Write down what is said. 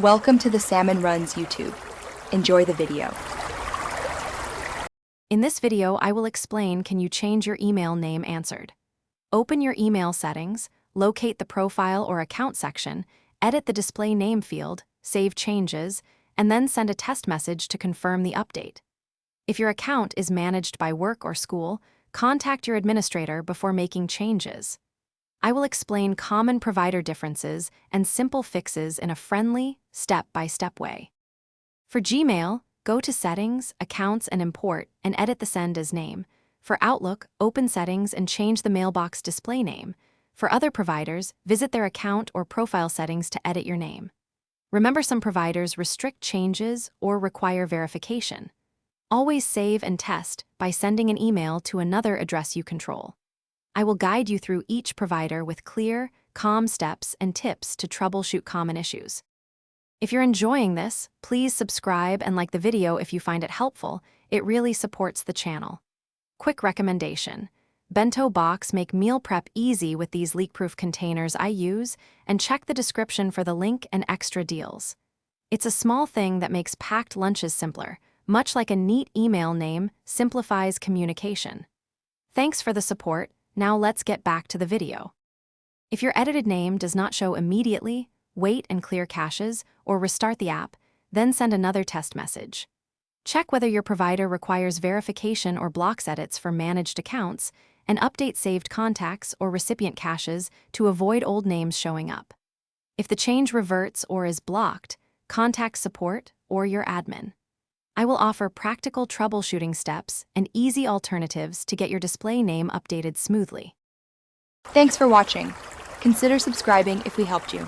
Welcome to the Salmon Runs YouTube. Enjoy the video. In this video, I will explain can you change your email name answered. Open your email settings, locate the profile or account section, edit the display name field, save changes, and then send a test message to confirm the update. If your account is managed by work or school, contact your administrator before making changes. I will explain common provider differences and simple fixes in a friendly, step-by-step way. For Gmail, go to Settings, Accounts, and Import, and edit the send as name. For Outlook, open Settings and change the mailbox display name. For other providers, visit their account or profile settings to edit your name. Remember, some providers restrict changes or require verification. Always save and test by sending an email to another address you control. I will guide you through each provider with clear, calm steps and tips to troubleshoot common issues. If you're enjoying this, please subscribe and like the video if you find it helpful. It really supports the channel. Quick recommendation: Bento Box make meal prep easy with these leak-proof containers I use, and check the description for the link and extra deals. It's a small thing that makes packed lunches simpler, much like a neat email name simplifies communication. Thanks for the support. Now let's get back to the video. If your edited name does not show immediately, wait and clear caches or restart the app, then send another test message. Check whether your provider requires verification or blocks edits for managed accounts, and update saved contacts or recipient caches to avoid old names showing up. If the change reverts or is blocked, contact support or your admin. I will offer practical troubleshooting steps and easy alternatives to get your display name updated smoothly. Thanks for watching. Consider subscribing if we helped you.